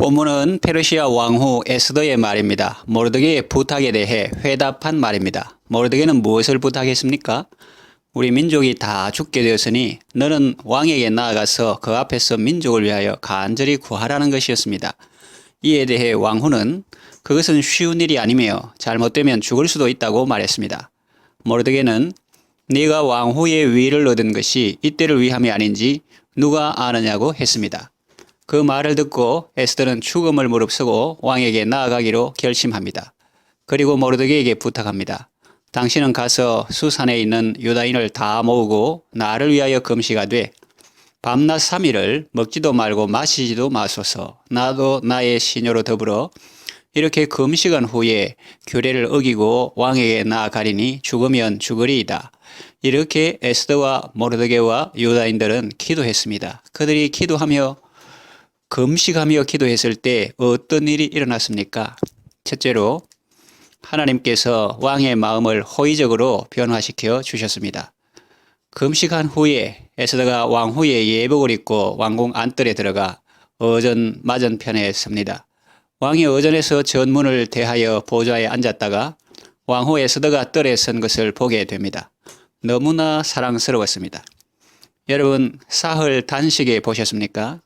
본문은 페르시아 왕후 에스더의 말입니다. 모르드게의 부탁에 대해 회답한 말입니다. 모르드게는 무엇을 부탁했습니까? 우리 민족이 다 죽게 되었으니 너는 왕에게 나아가서 그 앞에서 민족을 위하여 간절히 구하라는 것이었습니다. 이에 대해 왕후는 그것은 쉬운 일이 아니며 잘못되면 죽을 수도 있다고 말했습니다. 모르드게는 네가 왕후의 위를 얻은 것이 이때를 위함이 아닌지 누가 아느냐고 했습니다. 그 말을 듣고 에스더는 죽음을 무릅쓰고 왕에게 나아가기로 결심합니다. 그리고 모르드게에게 부탁합니다. 당신은 가서 수산에 있는 유다인을 다 모으고 나를 위하여 금식하되 밤낮 3일을 먹지도 말고 마시지도 마소서. 나도 나의 시녀로 더불어 이렇게 금식한 후에 규례를 어기고 왕에게 나아가리니 죽으면 죽으리이다. 이렇게 에스더와 모르드게와 유다인들은 기도했습니다. 그들이 기도하며 금식하며 기도했을 때 어떤 일이 일어났습니까? 첫째로 하나님께서 왕의 마음을 호의적으로 변화시켜 주셨습니다. 금식한 후에 에스더가 왕후의 예복을 입고 왕궁 안뜰에 들어가 어전 맞은편에 섭니다. 왕이 어전에서 전문을 대하여 보좌에 앉았다가 왕후 에스더가 뜰에 선 것을 보게 됩니다. 너무나 사랑스러웠습니다. 여러분, 사흘 단식에 보셨습니까?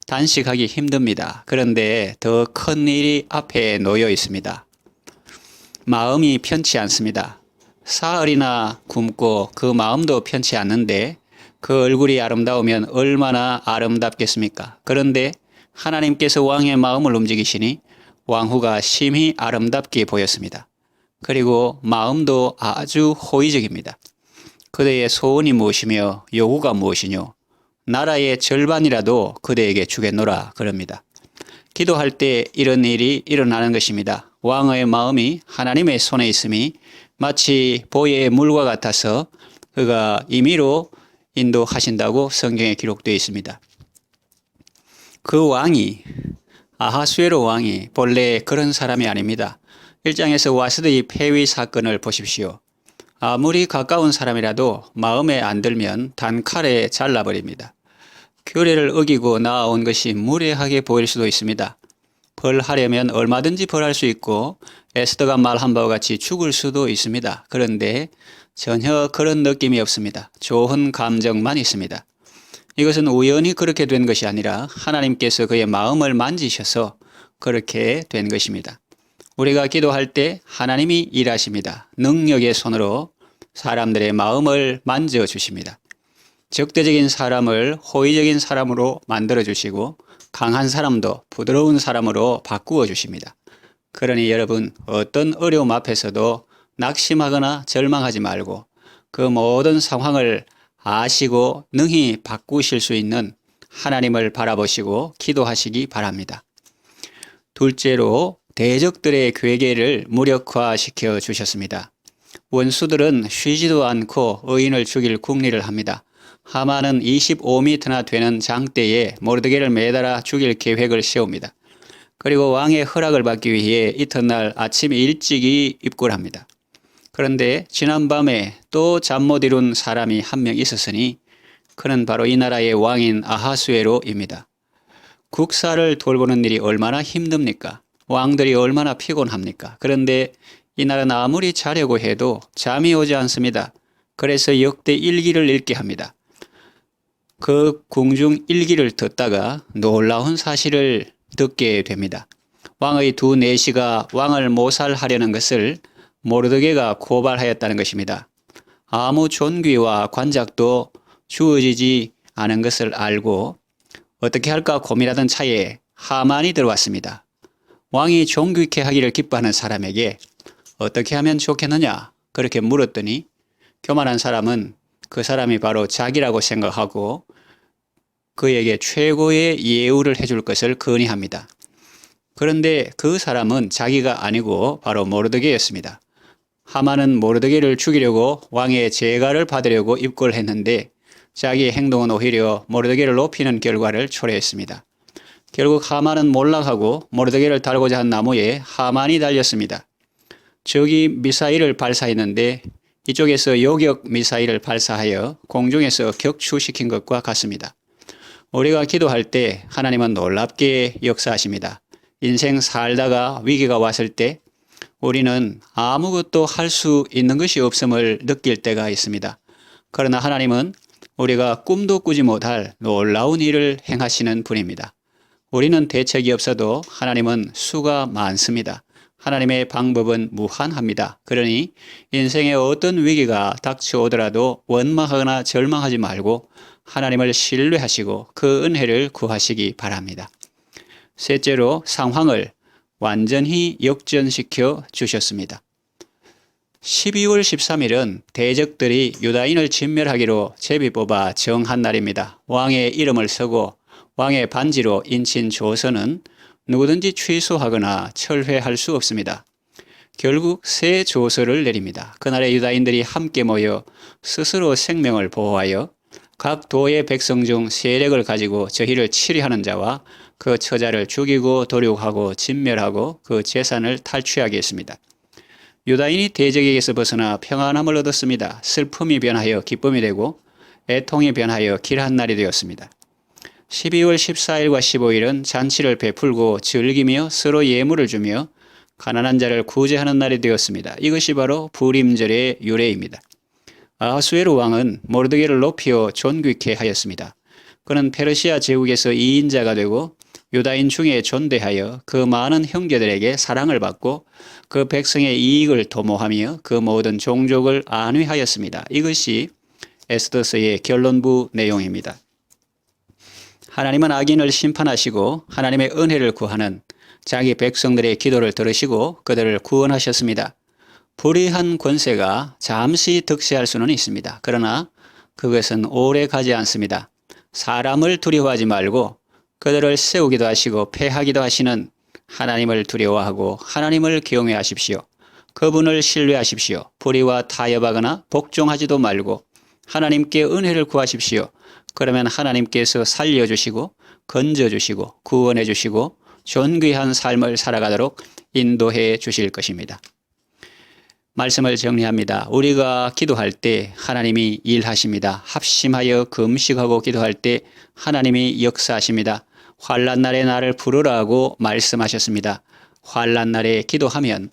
단식하기 힘듭니다. 그런데 더 큰 일이 앞에 놓여 있습니다. 마음이 편치 않습니다. 사흘이나 굶고 그 마음도 편치 않는데 그 얼굴이 아름다우면 얼마나 아름답겠습니까? 그런데 하나님께서 왕의 마음을 움직이시니 왕후가 심히 아름답게 보였습니다. 그리고 마음도 아주 호의적입니다. 그대의 소원이 무엇이며 요구가 무엇이뇨? 나라의 절반이라도 그대에게 주겠노라 그럽니다. 기도할 때 이런 일이 일어나는 것입니다. 왕의 마음이 하나님의 손에 있음이 마치 보혜의 물과 같아서 그가 임의로 인도하신다고 성경에 기록되어 있습니다. 그 왕이 아하수에로 왕이 본래 그런 사람이 아닙니다. 1장에서 와스드의 폐위 사건을 보십시오. 아무리 가까운 사람이라도 마음에 안 들면 단칼에 잘라버립니다. 규례를 어기고 나아온 것이 무례하게 보일 수도 있습니다. 벌하려면 얼마든지 벌할 수 있고 에스더가 말한 바와 같이 죽을 수도 있습니다. 그런데 전혀 그런 느낌이 없습니다. 좋은 감정만 있습니다. 이것은 우연히 그렇게 된 것이 아니라 하나님께서 그의 마음을 만지셔서 그렇게 된 것입니다. 우리가 기도할 때 하나님이 일하십니다. 능력의 손으로 사람들의 마음을 만져주십니다. 적대적인 사람을 호의적인 사람으로 만들어주시고 강한 사람도 부드러운 사람으로 바꾸어 주십니다. 그러니 여러분, 어떤 어려움 앞에서도 낙심하거나 절망하지 말고 그 모든 상황을 아시고 능히 바꾸실 수 있는 하나님을 바라보시고 기도하시기 바랍니다. 둘째로 대적들의 괴계를 무력화시켜 주셨습니다. 원수들은 쉬지도 않고 의인을 죽일 궁리를 합니다. 하만은 25m나 되는 장대에 모르드게를 매달아 죽일 계획을 세웁니다. 그리고 왕의 허락을 받기 위해 이튿날 아침 일찍이 입고를 합니다. 그런데 지난밤에 또 잠 못 이룬 사람이 한 명 있었으니 그는 바로 이 나라의 왕인 아하수에로입니다. 국사를 돌보는 일이 얼마나 힘듭니까? 왕들이 얼마나 피곤합니까? 그런데 이 나라는 아무리 자려고 해도 잠이 오지 않습니다. 그래서 역대 일기를 읽게 합니다. 그 궁중 일기를 듣다가 놀라운 사실을 듣게 됩니다. 왕의 두 내시가 왕을 모살하려는 것을 모르드게가 고발하였다는 것입니다. 아무 존귀와 관작도 주어지지 않은 것을 알고 어떻게 할까 고민하던 차에 하만이 들어왔습니다. 왕이 존귀케 하기를 기뻐하는 사람에게 어떻게 하면 좋겠느냐 그렇게 물었더니 교만한 사람은 그 사람이 바로 자기라고 생각하고 그에게 최고의 예우를 해줄 것을 건의합니다. 그런데 그 사람은 자기가 아니고 바로 모르드게였습니다. 하만은 모르드게를 죽이려고 왕의 재가를 받으려고 입궐했는데 자기의 행동은 오히려 모르드게를 높이는 결과를 초래했습니다. 결국 하만은 몰락하고 모르드게를 달고자 한 나무에 하만이 달렸습니다. 적이 미사일을 발사했는데 이쪽에서 요격 미사일을 발사하여 공중에서 격추시킨 것과 같습니다. 우리가 기도할 때 하나님은 놀랍게 역사하십니다. 인생 살다가 위기가 왔을 때 우리는 아무것도 할 수 있는 것이 없음을 느낄 때가 있습니다. 그러나 하나님은 우리가 꿈도 꾸지 못할 놀라운 일을 행하시는 분입니다. 우리는 대책이 없어도 하나님은 수가 많습니다. 하나님의 방법은 무한합니다. 그러니 인생의 어떤 위기가 닥쳐오더라도 원망하거나 절망하지 말고 하나님을 신뢰하시고 그 은혜를 구하시기 바랍니다. 셋째로 상황을 완전히 역전시켜 주셨습니다. 12월 13일은 대적들이 유다인을 진멸하기로 제비 뽑아 정한 날입니다. 왕의 이름을 쓰고 왕의 반지로 인친 조서는 누구든지 취소하거나 철회할 수 없습니다. 결국 새 조서를 내립니다. 그날의 유다인들이 함께 모여 스스로 생명을 보호하여 각 도의 백성 중 세력을 가지고 저희를 치리하는 자와 그 처자를 죽이고 도륙하고 진멸하고 그 재산을 탈취하게 했습니다. 유다인이 대적에게서 벗어나 평안함을 얻었습니다. 슬픔이 변하여 기쁨이 되고 애통이 변하여 길한 날이 되었습니다. 12월 14일과 15일은 잔치를 베풀고 즐기며 서로 예물을 주며 가난한 자를 구제하는 날이 되었습니다. 이것이 바로 부림절의 유래입니다. 아하수에로 왕은 모르드게를 높여 존귀케 하였습니다. 그는 페르시아 제국에서 2인자가 되고 유다인 중에 존대하여 그 많은 형제들에게 사랑을 받고 그 백성의 이익을 도모하며 그 모든 종족을 안위하였습니다. 이것이 에스더서의 결론부 내용입니다. 하나님은 악인을 심판하시고 하나님의 은혜를 구하는 자기 백성들의 기도를 들으시고 그들을 구원하셨습니다. 불의한 권세가 잠시 득세할 수는 있습니다. 그러나 그것은 오래 가지 않습니다. 사람을 두려워하지 말고 그들을 세우기도 하시고 패하기도 하시는 하나님을 두려워하고 하나님을 경외하십시오. 그분을 신뢰하십시오. 불의와 타협하거나 복종하지도 말고 하나님께 은혜를 구하십시오. 그러면 하나님께서 살려주시고 건져주시고 구원해주시고 존귀한 삶을 살아가도록 인도해 주실 것입니다. 말씀을 정리합니다. 우리가 기도할 때 하나님이 일하십니다. 합심하여 금식하고 기도할 때 하나님이 역사하십니다. 환난 날에 나를 부르라고 말씀하셨습니다. 환난 날에 기도하면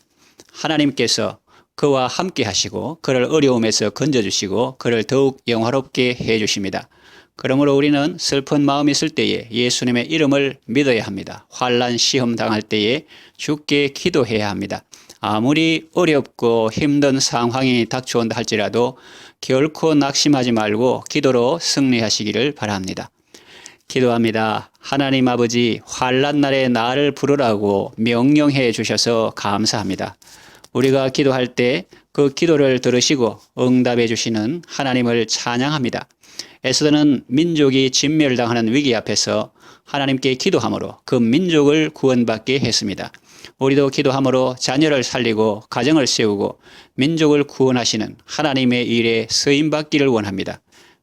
하나님께서 그와 함께 하시고 그를 어려움에서 건져주시고 그를 더욱 영화롭게 해주십니다. 그러므로 우리는 슬픈 마음이 있을 때에 예수님의 이름을 믿어야 합니다. 환난 시험 당할 때에 주께 기도해야 합니다. 아무리 어렵고 힘든 상황이 닥쳐온다 할지라도 결코 낙심하지 말고 기도로 승리하시기를 바랍니다. 기도합니다. 하나님 아버지, 환난 날에 나를 부르라고 명령해 주셔서 감사합니다. 우리가 기도할 때 그 기도를 들으시고 응답해 주시는 하나님을 찬양합니다. 에스더는 민족이 진멸당하는 위기 앞에서 하나님께 기도함으로 그 민족을 구원받게 했습니다. 우리도 기도함으로 자녀를 살리고 가정을 세우고 민족을 구원하시는 하나님의 일에 쓰임받기를 원합니다.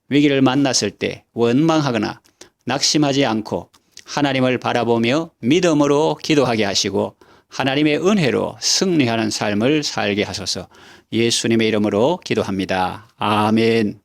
위기를 만났을 때 원망하거나 낙심하지 않고 하나님을 바라보며 믿음으로 기도하게 하시고 하나님의 은혜로 승리하는 삶을 살게 하소서. 예수님의 이름으로 기도합니다. 아멘.